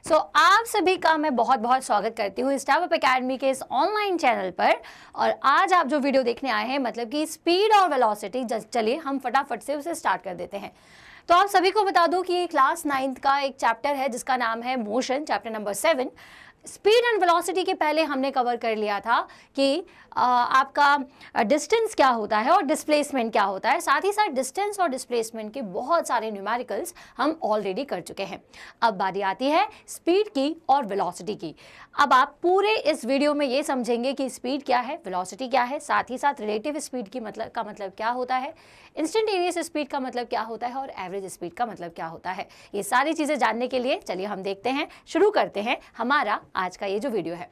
आप सभी का मैं बहुत बहुत स्वागत करती हूँ स्टार्ट अप एकेडमी के इस ऑनलाइन चैनल पर। और आज आप जो वीडियो देखने आए हैं मतलब कि स्पीड और वेलोसिटी, चलिए हम फटाफट से उसे स्टार्ट कर देते हैं। तो आप सभी को बता दूं कि ये क्लास 9th का एक चैप्टर है जिसका नाम है motion, chapter number 7। Speed and velocity के पहले हमने कवर कर लिया था कि आपका डिस्टेंस क्या होता है और डिस्प्लेसमेंट क्या होता है। साथ ही साथ डिस्टेंस और डिस्प्लेसमेंट के बहुत सारे न्यूमेरिकल्स हम ऑलरेडी कर चुके हैं। अब बारी आती है स्पीड की और वेलोसिटी की। अब आप पूरे इस वीडियो में ये समझेंगे कि स्पीड क्या है, वेलोसिटी क्या है, साथ ही साथ रिलेटिव स्पीड की का मतलब क्या होता है, इंस्टेंटेनियस स्पीड का मतलब क्या होता है और एवरेज स्पीड का मतलब क्या होता है। ये सारी चीज़ें जानने के लिए चलिए हम देखते हैं, शुरू करते हैं हमारा आज का ये जो वीडियो है।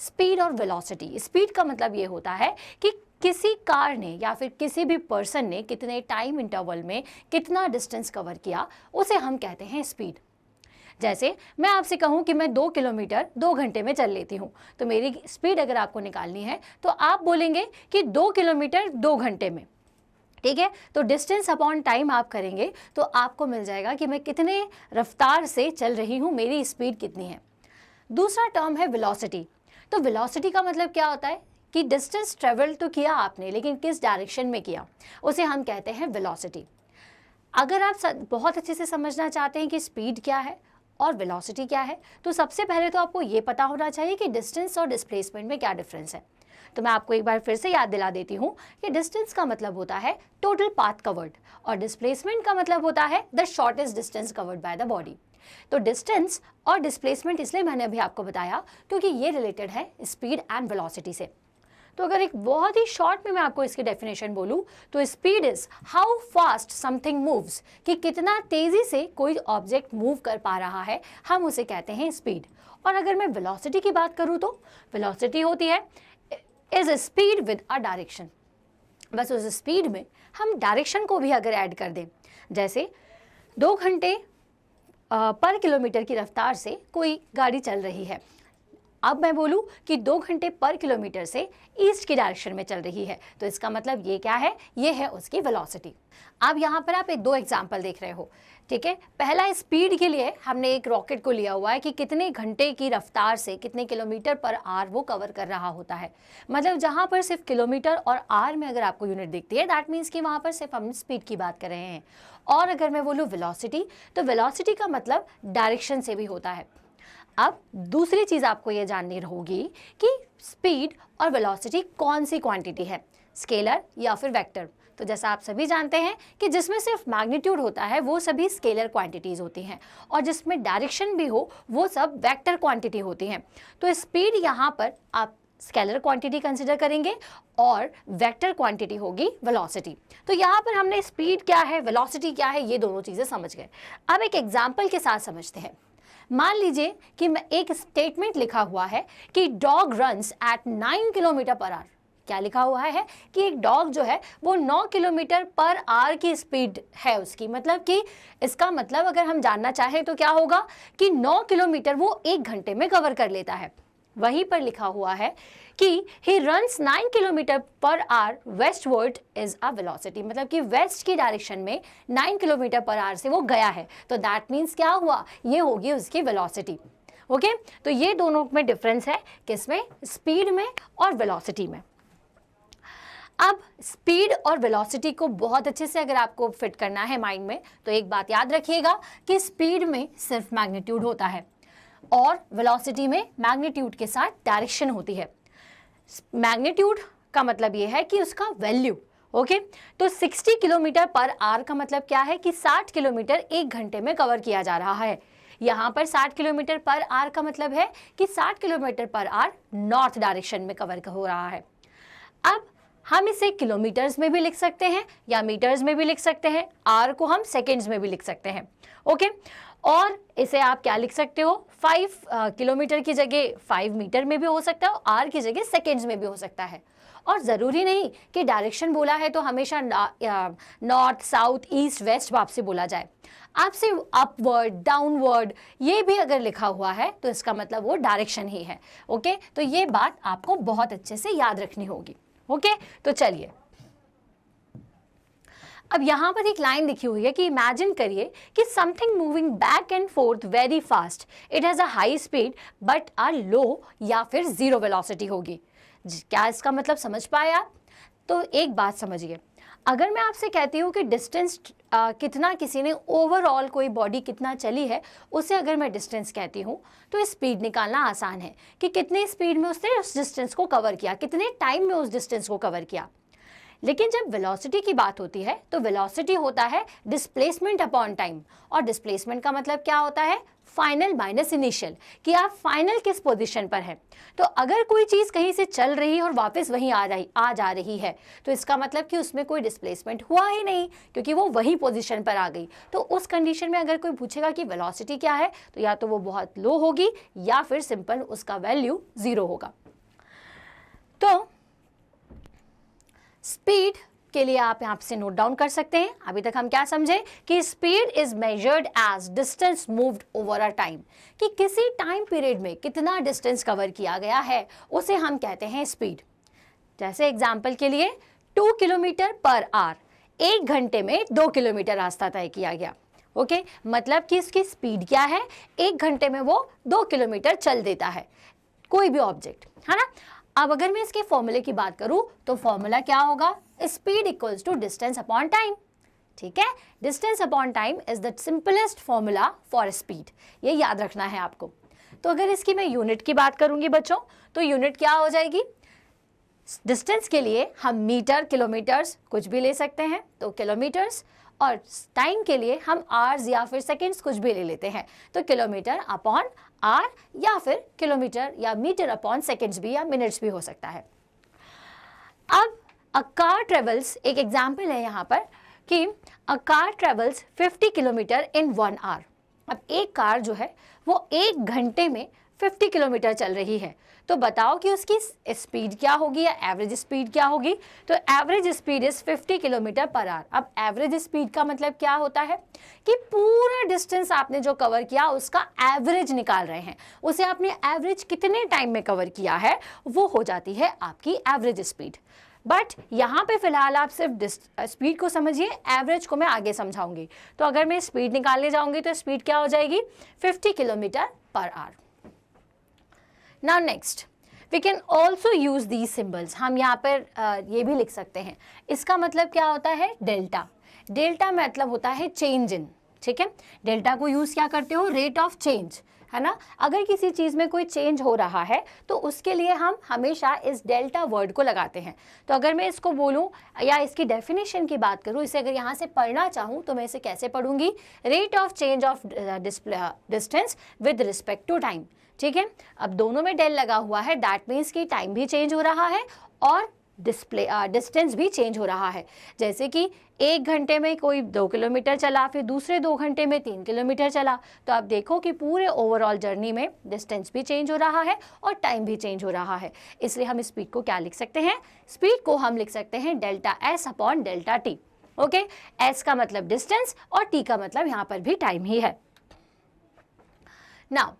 स्पीड और वेलोसिटी। स्पीड का मतलब ये होता है कि किसी कार ने या फिर किसी भी पर्सन ने कितने टाइम इंटरवल में कितना डिस्टेंस कवर किया, उसे हम कहते हैं स्पीड। जैसे मैं आपसे कहूं कि मैं 2 किलोमीटर 2 घंटे में चल लेती हूं, तो मेरी स्पीड अगर आपको निकालनी है तो आप बोलेंगे कि 2 किलोमीटर 2 घंटे में। ठीक है, तो डिस्टेंस अपॉन टाइम आप करेंगे तो आपको मिल जाएगा कि मैं कितने रफ्तार से चल रही हूं, मेरी स्पीड कितनी है। दूसरा टर्म है वेलोसिटी। तो वेलोसिटी का मतलब क्या होता है कि डिस्टेंस ट्रेवल तो किया आपने, लेकिन किस डायरेक्शन में किया, उसे हम कहते हैं वेलोसिटी। अगर आप बहुत अच्छे से समझना चाहते हैं कि स्पीड क्या है और वेलोसिटी क्या है, तो सबसे पहले तो आपको ये पता होना चाहिए कि डिस्टेंस और डिस्प्लेसमेंट में क्या डिफरेंस है। तो मैं आपको एक बार फिर से याद दिला देती हूँ कि डिस्टेंस का मतलब होता है टोटल पाथ कवर्ड और डिस्प्लेसमेंट का मतलब होता है the shortest distance covered by the body. तो डिस्टेंस और डिस्प्लेसमेंट इसलिए मैंने अभी आपको बताया क्योंकि ये रिलेटेड है स्पीड एंड वेलोसिटी से। तो अगर एक बहुत ही शॉर्ट में मैं आपको इसकी डेफिनेशन बोलूं तो speed is how fast something moves, कि कितना तेजी से कोई ऑब्जेक्ट मूव कर पा रहा है, हम उसे कहते हैं स्पीड। और अगर मैं वेलोसिटी की बात करूं तो वेलोसिटी होती है is speed with a direction. बस उस स्पीड में हम डायरेक्शन को भी अगर ऐड कर दें, जैसे 2 घंटे पर किलोमीटर की रफ्तार से कोई गाड़ी चल रही है, अब मैं बोलूं कि 2 घंटे पर किलोमीटर से ईस्ट की डायरेक्शन में चल रही है, तो इसका मतलब ये क्या है, ये है उसकी वेलोसिटी। अब यहाँ पर आप 2 एग्जाम्पल देख रहे हो। ठीक है, पहला स्पीड के लिए हमने एक रॉकेट को लिया हुआ है कि कितने घंटे की रफ्तार से कितने किलोमीटर पर आवर वो कवर कर रहा होता है। मतलब जहाँ पर सिर्फ किलोमीटर और आवर में अगर आपको यूनिट दिखती है, दैट मीन्स कि वहाँ पर सिर्फ हम स्पीड की बात कर रहे हैं। और अगर मैं बोलूँ वेलोसिटी, तो वेलोसिटी का मतलब डायरेक्शन से भी होता है। अब दूसरी चीज़ आपको ये जाननी होगी कि स्पीड और वेलोसिटी कौन सी क्वांटिटी है, स्केलर या फिर वेक्टर। तो जैसा आप सभी जानते हैं कि जिसमें सिर्फ मैग्नीट्यूड होता है वो सभी स्केलर क्वांटिटीज़ होती हैं, और जिसमें डायरेक्शन भी हो वो सब वेक्टर क्वांटिटी होती हैं। तो स्पीड यहाँ पर आप स्केलर क्वांटिटी कंसिडर करेंगे और वेक्टर क्वांटिटी होगी वेलोसिटी। तो यहाँ पर हमने स्पीड क्या है, वेलोसिटी क्या है, ये दोनों चीज़ें समझ गए। अब एक एग्जाम्पल के साथ समझते हैं। मान लीजिए कि मैं एक स्टेटमेंट लिखा हुआ है कि dog runs at 9 kilometre per our. क्या लिखा हुआ है कि एक डॉग जो है वो 9 किलोमीटर पर आवर की स्पीड है उसकी। मतलब कि इसका मतलब अगर हम जानना चाहें तो क्या होगा कि 9 किलोमीटर वो 1 घंटे में कवर कर लेता है। वहीं पर लिखा हुआ है कि he runs 9 kilometre per our westward is a velocity. मतलब कि वेस्ट की डायरेक्शन में 9 किलोमीटर पर आवर से वो गया है, तो दैट मीन्स क्या हुआ, ये होगी उसकी वेलोसिटी। ओके, तो ये दोनों में डिफरेंस है, किसमें, स्पीड में और वेलोसिटी में। अब स्पीड और वेलोसिटी को बहुत अच्छे से अगर आपको फिट करना है माइंड में, तो एक बात याद रखिएगा कि स्पीड में सिर्फ मैग्नीट्यूड होता है और वेलोसिटी में मैग्नीट्यूड के साथ डायरेक्शन होती है। मैग्नीट्यूड का मतलब ये है कि उसका वैल्यू। ओके, तो 60 किलोमीटर पर आवर का मतलब क्या है कि 60 किलोमीटर 1 घंटे में कवर किया जा रहा है। यहाँ पर 60 किलोमीटर पर आवर का मतलब है कि 60 kilometre per our north direction में कवर हो रहा है। अब हम इसे किलोमीटर्स में भी लिख सकते हैं या मीटर्स में भी लिख सकते हैं, आर को हम सेकेंड्स में भी लिख सकते हैं। ओके, और इसे आप क्या लिख सकते हो, 5 किलोमीटर की जगह 5 मीटर में भी हो सकता है और आर की जगह सेकेंड्स में भी हो सकता है। और ज़रूरी नहीं कि डायरेक्शन बोला है तो हमेशा नॉर्थ साउथ ईस्ट वेस्ट आपसे बोला जाए। आपसे अपवर्ड डाउनवर्ड ये भी अगर लिखा हुआ है तो इसका मतलब वो डायरेक्शन ही है। ओके, तो ये बात आपको बहुत अच्छे से याद रखनी होगी। ओके, तो चलिए अब यहाँ पर एक लाइन लिखी हुई है कि इमेजिन करिए कि something moving back and forth very fast, it has a high speed but a low या फिर जीरो वेलोसिटी होगी। क्या इसका मतलब समझ पाए आप? तो एक बात समझिए, अगर मैं आपसे कहती हूँ कि डिस्टेंस कितना किसी ने ओवरऑल कोई बॉडी कितना चली है, उसे अगर मैं डिस्टेंस कहती हूँ, तो स्पीड निकालना आसान है कि कितनी स्पीड में उसने उस डिस्टेंस को कवर किया, कितने टाइम में उस डिस्टेंस को कवर किया। लेकिन जब वेलोसिटी की बात होती है तो वेलोसिटी होता है डिस्प्लेसमेंट अपॉन टाइम, और डिस्प्लेसमेंट का मतलब क्या होता है? फाइनल माइनस इनिशियल, कि आप फाइनल किस पोजीशन पर हैं। तो अगर कोई चीज़ कहीं से चल रही है और वापस वहीं आ जा रही है, तो इसका मतलब कि उसमें कोई डिस्प्लेसमेंट हुआ ही नहीं, क्योंकि वो वही पोजीशन पर आ गई। तो उस कंडीशन में अगर कोई पूछेगा कि वेलोसिटी क्या है, तो या तो वो बहुत लो होगी या फिर सिंपल उसका वैल्यू 0 होगा। तो स्पीड के लिए आप यहाँ से नोट डाउन कर सकते हैं। अभी तक हम क्या समझे कि speed is measured as distance moved over a time, कि किसी टाइम पीरियड में कितना डिस्टेंस कवर किया गया है उसे हम कहते हैं स्पीड। जैसे एग्जांपल के लिए 2 किलोमीटर पर आवर, 1 घंटे में 2 किलोमीटर रास्ता तय किया गया। ओके, मतलब कि इसकी स्पीड क्या है? 1 घंटे में वो 2 किलोमीटर चल देता है कोई भी ऑब्जेक्ट, है ना। अब अगर मैं इसके फॉर्मूले की बात करूं तो फॉर्मूला क्या होगा? Speed equals to distance upon time. ठीक है, distance upon time is the simplest formula for speed, ये याद रखना है आपको। तो अगर इसकी मैं यूनिट की बात करूंगी बच्चों, तो यूनिट क्या हो जाएगी? डिस्टेंस के लिए हम मीटर, किलोमीटर्स कुछ भी ले सकते हैं, तो किलोमीटर्स, और टाइम के लिए हम आवर्स या फिर सेकंड्स कुछ भी ले लेते हैं, तो किलोमीटर अपॉन आर या फिर किलोमीटर या मीटर अपॉन सेकंड्स भी या मिनट्स भी हो सकता है। अब अ कार ट्रेवल्स, एक एग्जाम्पल है यहाँ पर कि a car travels 50 kilometre in 1 hour. अब एक कार जो है वो 1 घंटे में 50 किलोमीटर चल रही है, तो बताओ कि उसकी स्पीड क्या होगी या एवरेज स्पीड क्या होगी? तो average speed is 50 kilometre per our. अब एवरेज स्पीड का मतलब क्या होता है कि पूरा डिस्टेंस आपने जो कवर किया उसका एवरेज निकाल रहे हैं, उसे आपने एवरेज कितने टाइम में कवर किया है वो हो जाती है आपकी एवरेज स्पीड। बट यहाँ पे फिलहाल आप सिर्फ स्पीड को समझिए, एवरेज को मैं आगे समझाऊंगी। तो अगर मैं स्पीड निकालने जाऊंगी तो स्पीड क्या हो जाएगी? 50 kilometre per our. Now next, we can also use these symbols. हम यहाँ पर ये भी लिख सकते हैं। इसका मतलब क्या होता है? डेल्टा। डेल्टा मतलब होता है चेंज इन, ठीक है। डेल्टा को यूज़ क्या करते हो? रेट ऑफ चेंज, है ना। अगर किसी चीज़ में कोई चेंज हो रहा है तो उसके लिए हम हमेशा इस डेल्टा वर्ड को लगाते हैं। तो अगर मैं इसको बोलूँ या इसकी डेफिनेशन की बात करूँ, इसे अगर यहाँ से पढ़ना चाहूँ तो मैं इसे कैसे पढ़ूंगी? Rate of change of distance with respect to time. ठीक है, अब दोनों में डेल लगा हुआ है, दैट मीन्स कि टाइम भी चेंज हो रहा है और डिस्टेंस भी चेंज हो रहा है। जैसे कि 1 घंटे में कोई 2 किलोमीटर चला, फिर दूसरे 2 घंटे में 3 किलोमीटर चला, तो आप देखो कि पूरे ओवरऑल जर्नी में डिस्टेंस भी चेंज हो रहा है और टाइम भी चेंज हो रहा है। इसलिए हम स्पीड को क्या लिख सकते हैं? स्पीड को हम लिख सकते हैं delta S upon delta T. Okay, S का मतलब डिस्टेंस और टी का मतलब यहाँ पर भी टाइम ही है। नाउ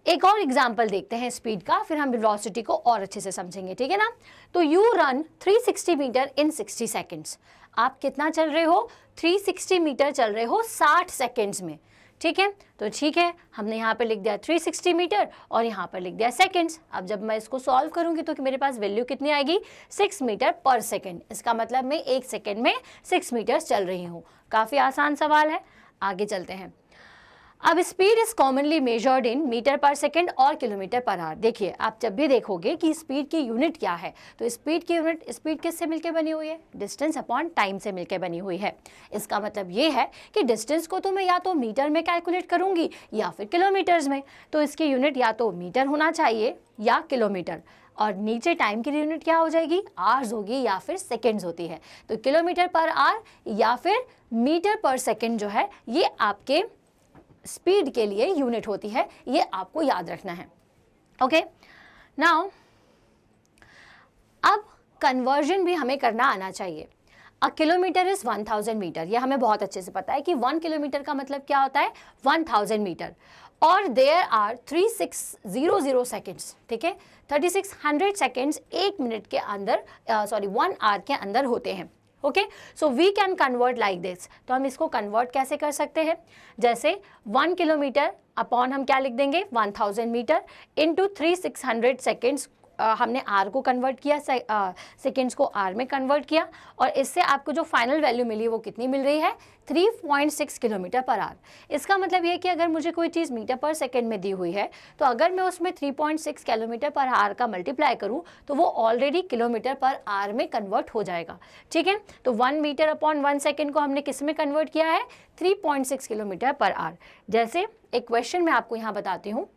एक और एग्जाम्पल देखते हैं स्पीड का, फिर हम वेलोसिटी को और अच्छे से समझेंगे, ठीक है ना। तो you run 360 metre in 60 seconds. आप कितना चल रहे हो? 360 मीटर चल रहे हो 60 सेकेंड्स में, ठीक है। तो ठीक है, हमने यहाँ पे लिख दिया 360 मीटर और यहाँ पर लिख दिया सेकेंड्स। अब जब मैं इसको सॉल्व करूँगी तो मेरे पास वैल्यू कितनी आएगी? 6 मीटर पर सेकेंड। इसका मतलब मैं 1 सेकेंड में 6 मीटर चल रही हूँ। काफ़ी आसान सवाल है, आगे चलते हैं। अब speed is commonly measured in metre per second और किलोमीटर पर आवर। देखिए, आप जब भी देखोगे कि स्पीड की यूनिट क्या है, तो स्पीड की यूनिट स्पीड किससे मिलकर बनी हुई है? डिस्टेंस अपॉन टाइम से मिलकर बनी हुई है। इसका मतलब ये है कि डिस्टेंस को तो मैं या तो मीटर में कैलकुलेट करूंगी या फिर किलोमीटर्स में, तो इसकी यूनिट या तो मीटर होना चाहिए या किलोमीटर, और नीचे टाइम की यूनिट क्या हो जाएगी? आवर्स होगी या फिर सेकेंड्स होती है। तो किलोमीटर पर आवर या फिर मीटर पर सेकेंड जो है ये आपके स्पीड के लिए यूनिट होती है, ये आपको याद रखना है। ओके, नाउ अब कन्वर्जन भी हमें करना आना चाहिए। अ किलोमीटर इज 1000 मीटर, ये हमें बहुत अच्छे से पता है कि 1 किलोमीटर का मतलब क्या होता है? 1000 मीटर। और देयर आर 3600 सेकेंड्स, ठीक है, 3600 सेकेंड्स 1 मिनट के अंदर, सॉरी 1 आवर के अंदर होते हैं। Okay, so we can convert like this. तो हम इसको कन्वर्ट कैसे कर सकते हैं, जैसे 1 किलोमीटर अपॉन हम क्या लिख देंगे 1000 मीटर इंटू 3600 सेकेंड्स, हमने आर को कन्वर्ट किया, सेकेंड्स को आर में कन्वर्ट किया, और इससे आपको जो फाइनल वैल्यू मिली वो कितनी मिल रही है 3.6 किलोमीटर पर आवर। इसका मतलब ये है कि अगर मुझे कोई चीज़ मीटर पर सेकेंड में दी हुई है तो अगर मैं उसमें 3.6 किलोमीटर पर आवर का मल्टीप्लाई करूं तो वो ऑलरेडी किलोमीटर पर आवर में कन्वर्ट हो जाएगा। ठीक है, तो 1 मीटर अपॉन 1 सेकेंड को हमने किस में कन्वर्ट किया है 3.6 किलोमीटर पर आवर। जैसे एक क्वेश्चन मैं आपको यहाँ बताती हूँ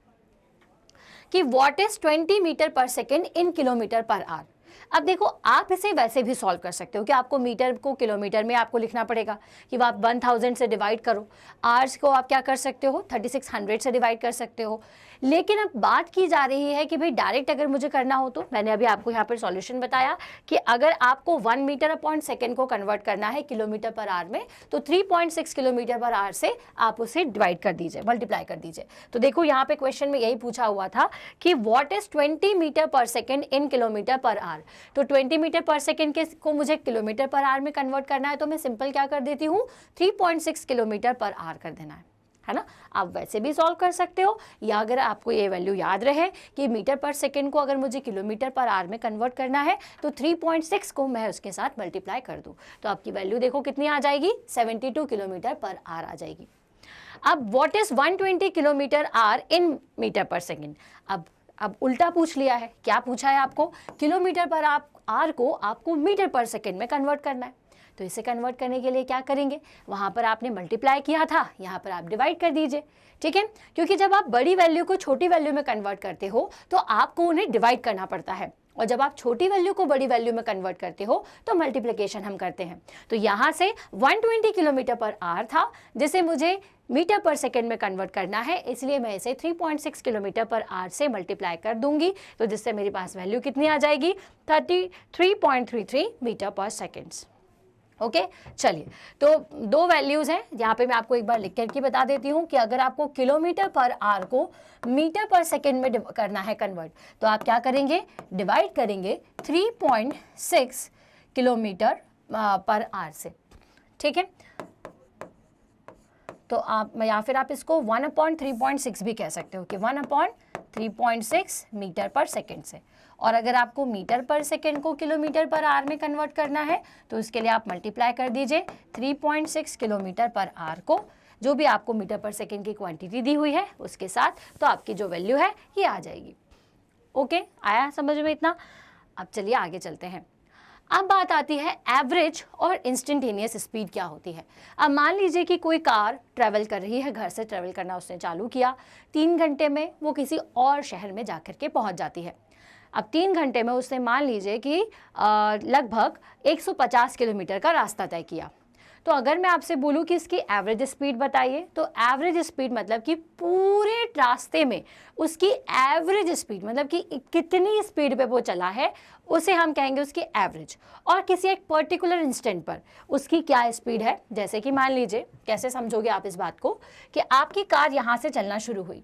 कि what is 20 metre per second in kilometre per our. अब देखो, आप इसे वैसे भी सॉल्व कर सकते हो कि आपको मीटर को किलोमीटर में आपको लिखना पड़ेगा कि वो आप 1000 से डिवाइड करो, आवर्स को आप क्या कर सकते हो 3600 से डिवाइड कर सकते हो। लेकिन अब बात की जा रही है कि भाई डायरेक्ट अगर मुझे करना हो तो मैंने अभी आपको यहाँ पर सॉल्यूशन बताया कि अगर आपको 1 मीटर अपॉन सेकेंड को कन्वर्ट करना है किलोमीटर पर आवर में तो 3.6 किलोमीटर पर आवर से आप उसे डिवाइड कर दीजिए, मल्टीप्लाई कर दीजिए। तो देखो यहाँ पे क्वेश्चन में यही पूछा हुआ था कि what is 20 metre per second in kilometre per our. तो 20 मीटर पर सेकेंड के को मुझे किलोमीटर पर आवर में कन्वर्ट करना है तो मैं सिंपल क्या कर देती हूँ 3.6 किलोमीटर पर आवर कर देना है ना। आप वैसे भी सॉल्व कर सकते हो, या अगर आपको ये वैल्यू याद रहे कि मीटर पर सेकेंड को अगर मुझे किलोमीटर पर आवर में कन्वर्ट करना है तो 3.6 को मैं उसके साथ मल्टीप्लाई कर दूँ तो आपकी वैल्यू देखो कितनी आ जाएगी 72 किलोमीटर पर आवर आ जाएगी। अब what is 120 kilometre hour in metre per second. अब उल्टा पूछ लिया है, क्या पूछा है आपको किलोमीटर पर आवर को आपको मीटर पर सेकेंड में कन्वर्ट करना है। तो इसे कन्वर्ट करने के लिए क्या करेंगे, वहाँ पर आपने मल्टीप्लाई किया था, यहाँ पर आप डिवाइड कर दीजिए। ठीक है, क्योंकि जब आप बड़ी वैल्यू को छोटी वैल्यू में कन्वर्ट करते हो तो आपको उन्हें डिवाइड करना पड़ता है, और जब आप छोटी वैल्यू को बड़ी वैल्यू में कन्वर्ट करते हो तो मल्टीप्लिकेशन हम करते हैं। तो यहाँ से 120 किलोमीटर पर आवर था जिसे मुझे मीटर पर सेकेंड में कन्वर्ट करना है, इसलिए मैं इसे 3.6 किलोमीटर पर आवर से मल्टीप्लाई कर दूंगी, तो जिससे मेरे पास वैल्यू कितनी आ जाएगी 33.33 मीटर पर सेकेंड्स। ओके, चलिए, तो दो वैल्यूज़ हैं, यहाँ पे मैं आपको एक बार लिख करके बता देती हूँ कि अगर आपको किलोमीटर पर आवर को मीटर पर सेकेंड में करना है कन्वर्ट तो आप क्या करेंगे, डिवाइड करेंगे 3.6 किलोमीटर पर आवर से। ठीक है, तो आप या फिर आप इसको 1/3.6 भी कह सकते हो कि 1/3.6 मीटर पर सेकेंड से। और अगर आपको मीटर पर सेकेंड को किलोमीटर पर आवर में कन्वर्ट करना है तो इसके लिए आप मल्टीप्लाई कर दीजिए 3.6 किलोमीटर पर आवर को, जो भी आपको मीटर पर सेकेंड की क्वांटिटी दी हुई है उसके साथ, तो आपकी जो वैल्यू है ये आ जाएगी। ओके, आया समझ में इतना। अब चलिए आगे चलते हैं। अब बात आती है एवरेज और इंस्टेंटेनियस स्पीड क्या होती है। अब मान लीजिए कि कोई कार ट्रैवल कर रही है, घर से ट्रैवल करना उसने चालू किया, 3 घंटे में वो किसी और शहर में जाकर के पहुंच जाती है। अब 3 घंटे में उसने मान लीजिए कि लगभग 150 किलोमीटर का रास्ता तय किया। तो अगर मैं आपसे बोलूं कि इसकी एवरेज स्पीड बताइए, तो एवरेज स्पीड मतलब कि पूरे रास्ते में उसकी एवरेज स्पीड मतलब कि कितनी स्पीड पे वो चला है उसे हम कहेंगे उसकी एवरेज। और किसी एक पर्टिकुलर इंस्टेंट पर उसकी क्या स्पीड है, जैसे कि मान लीजिए, कैसे समझोगे आप इस बात को कि आपकी कार यहाँ से चलना शुरू हुई,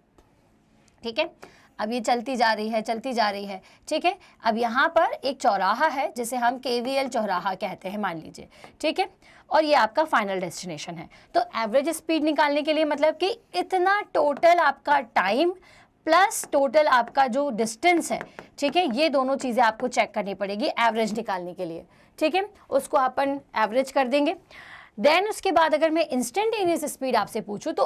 ठीक है, अब ये चलती जा रही है, ठीक है। अब यहाँ पर एक चौराहा है जिसे हम KVL चौराहा कहते हैं मान लीजिए, ठीक है, और ये आपका फाइनल डेस्टिनेशन है। तो एवरेज स्पीड निकालने के लिए मतलब कि इतना टोटल आपका टाइम प्लस टोटल आपका जो डिस्टेंस है, ठीक है, ये दोनों चीज़ें आपको चेक करनी पड़ेगी एवरेज निकालने के लिए, ठीक है, उसको अपन एवरेज कर देंगे। देन उसके बाद अगर मैं इंस्टेंटेनियस स्पीड आपसे पूछूं तो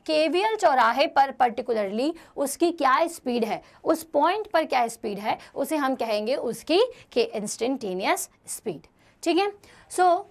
KVL चौराहे पर पर्टिकुलरली उसकी क्या स्पीड है, उस पॉइंट पर क्या स्पीड है, उसे हम कहेंगे उसकी इंस्टेंटेनियस स्पीड, ठीक है। सो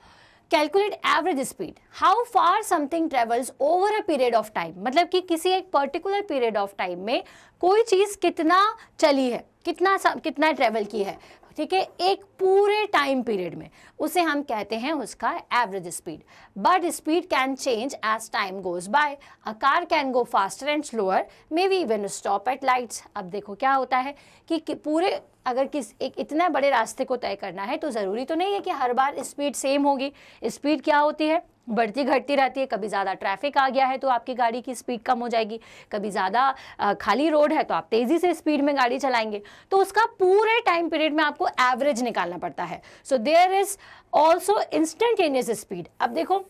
calculate average speed, how far something travels over a period of time, मतलब कि किसी एक पर्टिकुलर पीरियड ऑफ टाइम में कोई चीज़ कितना चली है, कितना ट्रेवल की है, ठीक है, एक पूरे टाइम पीरियड में, उसे हम कहते हैं उसका average speed. But speed can change as time goes by, a car can go faster and slower, maybe even stop at lights. अब देखो क्या होता है कि पूरे अगर एक इतने बड़े रास्ते को तय करना है तो ज़रूरी तो नहीं है कि हर बार स्पीड सेम होगी। स्पीड क्या होती है, बढ़ती घटती रहती है। कभी ज़्यादा ट्रैफिक आ गया है तो आपकी गाड़ी की स्पीड कम हो जाएगी, कभी ज़्यादा खाली रोड है तो आप तेज़ी से स्पीड में गाड़ी चलाएंगे। तो उसका पूरे टाइम पीरियड में आपको एवरेज निकालना पड़ता है। So there is also instantaneous speed. अब देखो,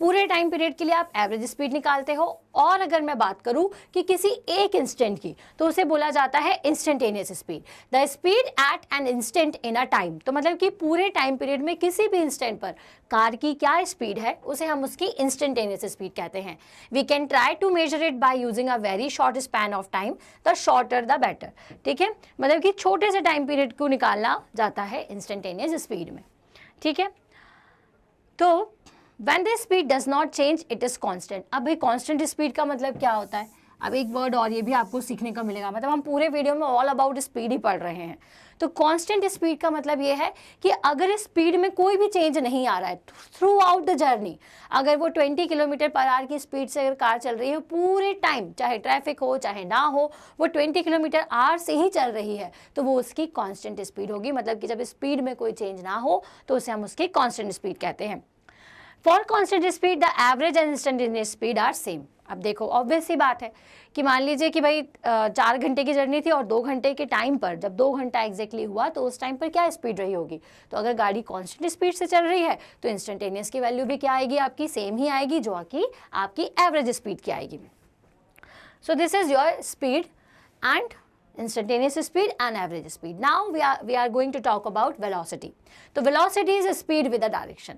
पूरे टाइम पीरियड के लिए आप एवरेज स्पीड निकालते हो, और अगर मैं बात करूं कि किसी एक इंस्टेंट की, तो उसे बोला जाता है instantaneous speed, the speed at an instant in a time. तो मतलब कि पूरे टाइम पीरियड में किसी भी इंस्टेंट पर कार की क्या स्पीड है उसे हम उसकी इंस्टेंटेनियस स्पीड कहते हैं। We can try to measure it by using a very short span of time, the shorter the better. ठीक है, मतलब कि छोटे से टाइम पीरियड को निकालना जाता है इंस्टेंटेनियस स्पीड में। ठीक है, तो when the speed does not change it is constant। अब भाई कांस्टेंट स्पीड का मतलब क्या होता है? अब एक वर्ड और ये भी आपको सीखने को मिलेगा, मतलब हम पूरे वीडियो में ऑल अबाउट स्पीड ही पढ़ रहे हैं। तो कांस्टेंट स्पीड का मतलब ये है कि अगर स्पीड में कोई भी चेंज नहीं आ रहा है थ्रू आउट द जर्नी, अगर वो 20 किलोमीटर पर आवर की स्पीड से अगर कार चल रही है पूरे टाइम, चाहे ट्रैफिक हो चाहे ना हो, वो 20 किलोमीटर आवर से ही चल रही है, तो वो उसकी कांस्टेंट स्पीड होगी। मतलब कि जब स्पीड में कोई चेंज ना हो तो उसे हम उसकी कांस्टेंट स्पीड कहते हैं। For constant speed the average and instantaneous speed are same. अब देखो, ऑब्वियस सी बात है कि मान लीजिए कि भाई 4 घंटे की जर्नी थी और 2 घंटे के टाइम पर, जब 2 घंटा एग्जैक्टली हुआ तो उस टाइम पर क्या स्पीड रही होगी? तो अगर गाड़ी कांस्टेंट स्पीड से चल रही है तो इंस्टेंटेनियस की वैल्यू भी क्या आएगी? आपकी सेम ही आएगी, जो कि आपकी एवरेज स्पीड की आएगी। So this is your speed and instantaneous speed and average speed. Now we are going to talk about velocity. तो velocity is speed with a direction,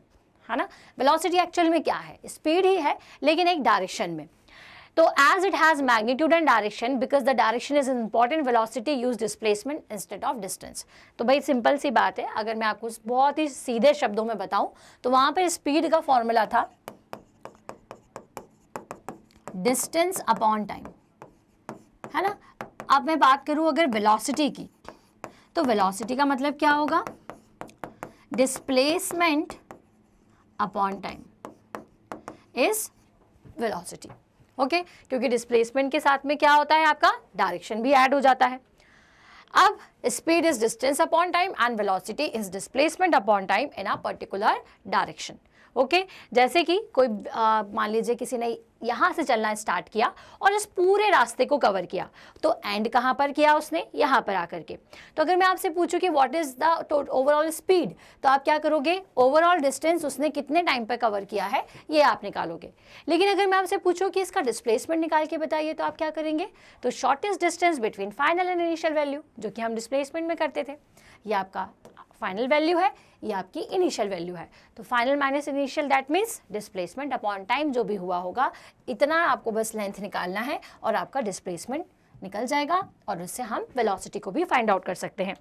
है ना? वेलोसिटी एक्चुअल में क्या है? स्पीड ही है लेकिन एक डायरेक्शन में। तो as it has magnitude and direction, because the direction is important, velocity use displacement instead of distance. तो भाई सिंपल सी बात है, अगर मैं आपको बहुत ही सीधे शब्दों में बताऊं तो वहां पर स्पीड का फॉर्मूला था डिस्टेंस अपॉन टाइम, है ना? अब मैं बात करूं अगर वेलोसिटी की, तो वेलोसिटी का मतलब क्या होगा? Displacement upon time is velocity. Okay, क्योंकि डिस्प्लेसमेंट के साथ में क्या होता है? आपका डायरेक्शन भी ऐड हो जाता है। अब speed is distance upon time and velocity is displacement upon time in a particular direction. Okay, जैसे कि कोई मान लीजिए किसी ने यहाँ से चलना स्टार्ट किया और इस पूरे रास्ते को कवर किया, तो एंड कहाँ पर किया उसने? यहाँ पर आकर के। तो अगर मैं आपसे पूछूं कि what is the overall speed, तो आप क्या करोगे? ओवरऑल डिस्टेंस उसने कितने टाइम पर कवर किया है ये आप निकालोगे। लेकिन अगर मैं आपसे पूछूं कि इसका डिस्प्लेसमेंट निकाल के बताइए, तो आप क्या करेंगे? तो shortest distance between final and initial value, जो कि हम डिस्प्लेसमेंट में करते थे, ये आपका फाइनल वैल्यू है, ये आपकी इनिशियल वैल्यू है। तो final minus initial that means displacement upon time, जो भी हुआ होगा इतना आपको बस लेंथ निकालना है और आपका डिस्प्लेसमेंट निकल जाएगा, और उससे हम वेलोसिटी को भी फाइंड आउट कर सकते हैं।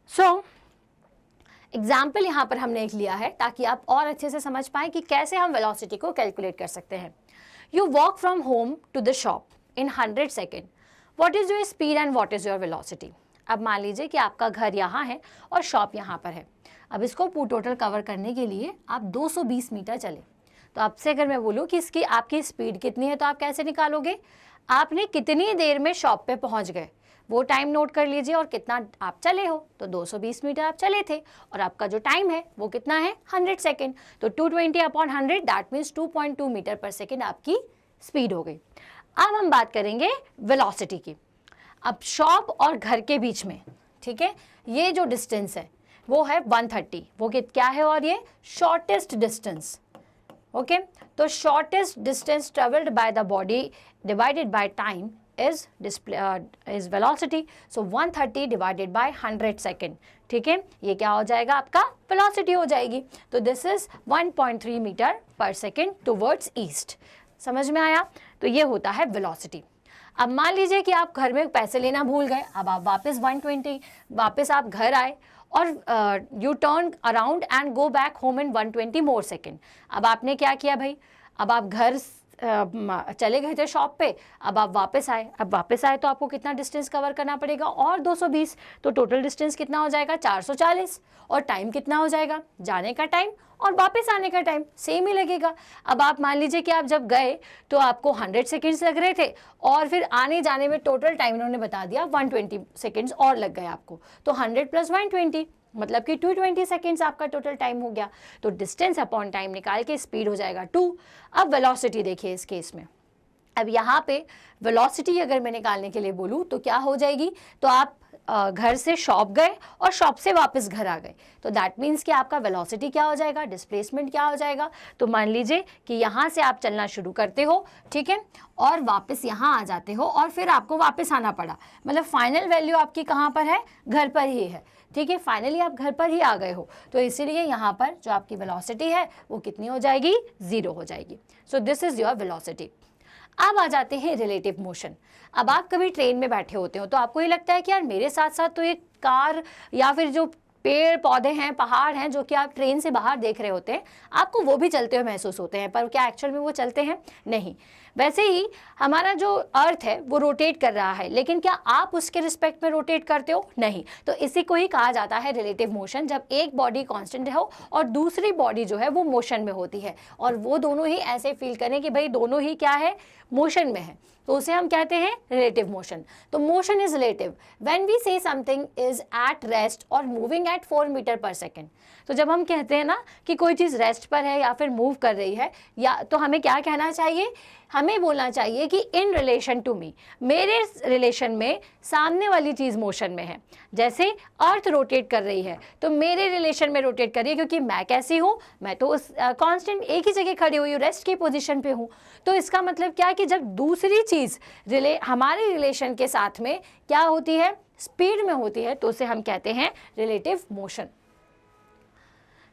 सो एग्जाम्पल यहाँ पर हमने एक लिया है ताकि आप और अच्छे से समझ पाएं कि कैसे हम वेलोसिटी को कैलकुलेट कर सकते हैं। You walk from home to the shop in 100 second, what is your speed and what is your velocity? अब मान लीजिए कि आपका घर यहाँ है और शॉप यहाँ पर है। अब इसको टोटल कवर करने के लिए आप 220 मीटर चले। तो आपसे अगर मैं बोलूँ कि इसकी आपकी स्पीड कितनी है, तो आप कैसे निकालोगे? आपने कितनी देर में शॉप पे पहुँच गए वो टाइम नोट कर लीजिए और कितना आप चले हो। तो 220 मीटर आप चले थे और आपका जो टाइम है वो कितना है? 100 सेकेंड। तो 220 upon 100 that means 2.2 metre per second आपकी स्पीड हो गई। अब हम बात करेंगे वेलोसिटी की। अब शॉप और घर के बीच में, ठीक है, ये जो डिस्टेंस है वो है 130, वो क्या है? और ये शॉर्टेस्ट डिस्टेंस। ओके, तो shortest distance travelled by the body divided by time is velocity. So 130 divided by 100 second, ठीक है, ये क्या हो जाएगा? आपका वेलोसिटी हो जाएगी। तो this is 1.3 metre per second towards east. समझ में आया? तो ये होता है वेलोसिटी। अब मान लीजिए कि आप घर में पैसे लेना भूल गए, अब आप वापस 120 वापस आप घर आए और U turn around and go back home in 120 more second. अब आपने क्या किया भाई? अब आप घर चले गए थे शॉप पे, अब आप वापस आए। अब वापस आए तो आपको कितना डिस्टेंस कवर करना पड़ेगा? और 220। तो टोटल डिस्टेंस कितना हो जाएगा? 440। और टाइम कितना हो जाएगा? जाने का टाइम और वापस आने का टाइम सेम ही लगेगा। अब आप मान लीजिए कि आप जब गए तो आपको 100 सेकेंड्स लग रहे थे और फिर आने जाने में टोटल टाइम इन्होंने बता दिया 120 सेकेंड्स और लग गए आपको। तो 100 + 120 मतलब कि 220 सेकेंड्स आपका टोटल टाइम हो गया। तो डिस्टेंस अपॉन टाइम निकाल के स्पीड हो जाएगा 2। अब वेलोसिटी देखिए इस केस में, अब यहाँ पे वेलोसिटी अगर मैं निकालने के लिए बोलूँ तो क्या हो जाएगी, तो आप घर से शॉप गए और शॉप से वापस घर आ गए, तो दैट मीन्स कि आपका वेलोसिटी क्या हो जाएगा, डिस्प्लेसमेंट क्या हो जाएगा। तो मान लीजिए कि यहाँ से आप चलना शुरू करते हो, ठीक है, और वापस यहाँ आ जाते हो और फिर आपको वापस आना पड़ा, मतलब फाइनल वैल्यू आपकी कहाँ पर है, घर पर ही है, ठीक है, फाइनली आप घर पर ही आ गए हो। तो इसीलिए यहाँ पर जो आपकी वेलोसिटी है वो कितनी हो जाएगी, 0 हो जाएगी। So this is your velocity. अब आ जाते हैं रिलेटिव मोशन। अब आप कभी ट्रेन में बैठे होते हो तो आपको ये लगता है कि यार मेरे साथ साथ तो एक कार या फिर जो पेड़ पौधे हैं, पहाड़ हैं, जो कि आप ट्रेन से बाहर देख रहे होते हैं, आपको वो भी चलते हुए महसूस होते हैं, पर क्या एक्चुअल में वो चलते हैं, नहीं। वैसे ही हमारा जो अर्थ है वो रोटेट कर रहा है, लेकिन क्या आप उसके रिस्पेक्ट में रोटेट करते हो, नहीं। तो इसी को ही कहा जाता है रिलेटिव मोशन, जब एक बॉडी कांस्टेंट हो और दूसरी बॉडी जो है वो मोशन में होती है, और वो दोनों ही ऐसे फील करें कि भाई दोनों ही क्या है, मोशन में है, तो उसे हम कहते हैं रिलेटिव मोशन। तो motion is relative when we say something is at rest और moving at 4 metre per second. तो जब हम कहते हैं ना कि कोई चीज़ रेस्ट पर है या फिर मूव कर रही है, या तो हमें क्या कहना चाहिए, हमें बोलना चाहिए कि इन रिलेशन टू मी, मेरे रिलेशन में सामने वाली चीज़ मोशन में है। जैसे अर्थ रोटेट कर रही है तो मेरे रिलेशन में रोटेट कर रही है, क्योंकि मैं कैसी हूँ, मैं तो उस कांस्टेंट एक ही जगह खड़ी हुई हूँ, रेस्ट की पोजीशन पे हूँ। तो इसका मतलब क्या है कि जब दूसरी चीज़ हमारे रिलेशन के साथ में क्या होती है, स्पीड में होती है, तो उसे हम कहते हैं रिलेटिव मोशन।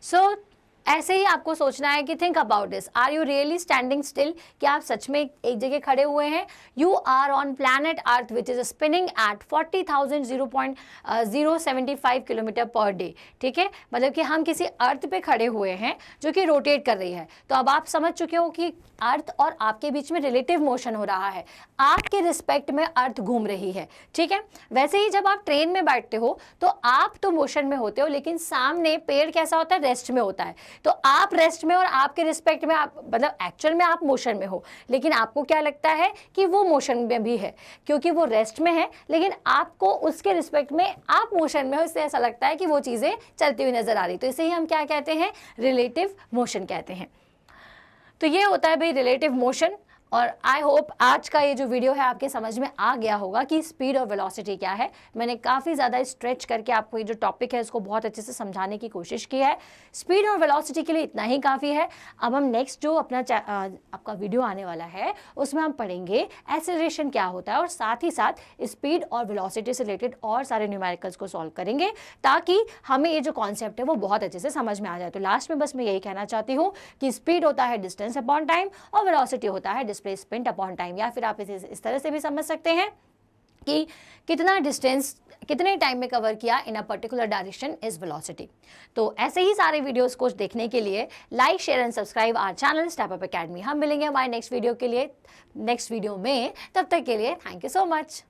सो ऐसे ही आपको सोचना है कि think about this, are you really standing still, कि आप सच में एक जगह खड़े हुए हैं। You are on planet earth which is spinning at 40,075 kilometre per day, ठीक है, मतलब कि हम किसी अर्थ पे खड़े हुए हैं जो कि रोटेट कर रही है। तो अब आप समझ चुके हो कि अर्थ और आपके बीच में रिलेटिव मोशन हो रहा है, आपके रिस्पेक्ट में अर्थ घूम रही है, ठीक है। वैसे ही जब आप ट्रेन में बैठते हो तो आप तो मोशन में होते हो, लेकिन सामने पेड़ कैसा होता है, रेस्ट में होता है। तो आप रेस्ट में और आपके रिस्पेक्ट में आप, मतलब एक्चुअल में आप मोशन में हो, लेकिन आपको क्या लगता है कि वो मोशन में भी है, क्योंकि वो रेस्ट में है, लेकिन आपको उसके रिस्पेक्ट में आप मोशन में हो, इससे ऐसा लगता है कि वो चीज़ें चलती हुई नजर आ रही। तो इसे ही हम क्या कहते हैं, रिलेटिव मोशन कहते हैं। तो ये होता है भाई रिलेटिव मोशन। और आई होप आज का ये जो वीडियो है आपके समझ में आ गया होगा कि स्पीड और वेलोसिटी क्या है। मैंने काफ़ी ज़्यादा स्ट्रेच करके आपको ये जो टॉपिक है इसको बहुत अच्छे से समझाने की कोशिश की है। स्पीड और वेलोसिटी के लिए इतना ही काफ़ी है। अब हम नेक्स्ट जो अपना आपका वीडियो आने वाला है उसमें हम पढ़ेंगे एक्सेलरेशन क्या होता है, और साथ ही साथ स्पीड और वेलोसिटी से रिलेटेड और सारे न्यूमेरिकल्स को सॉल्व करेंगे, ताकि हमें ये जो कॉन्सेप्ट है वो बहुत अच्छे से समझ में आ जाए। तो लास्ट में बस मैं यही कहना चाहती हूँ कि स्पीड होता है डिस्टेंस अपॉन टाइम और वेलोसिटी होता है डिस्प्लेसमेंट अपॉन टाइम, या फिर आप इसे इस तरह से भी समझ सकते हैं कि कितना डिस्टेंस कितने टाइम में कवर किया in a particular direction is velocity. तो ऐसे ही सारे वीडियोस को देखने के लिए like share and subscribe our channel Step Up Academy. हम मिलेंगे हमारे नेक्स्ट वीडियो के लिए नेक्स्ट वीडियो में, तब तक के लिए थैंक यू सो मच।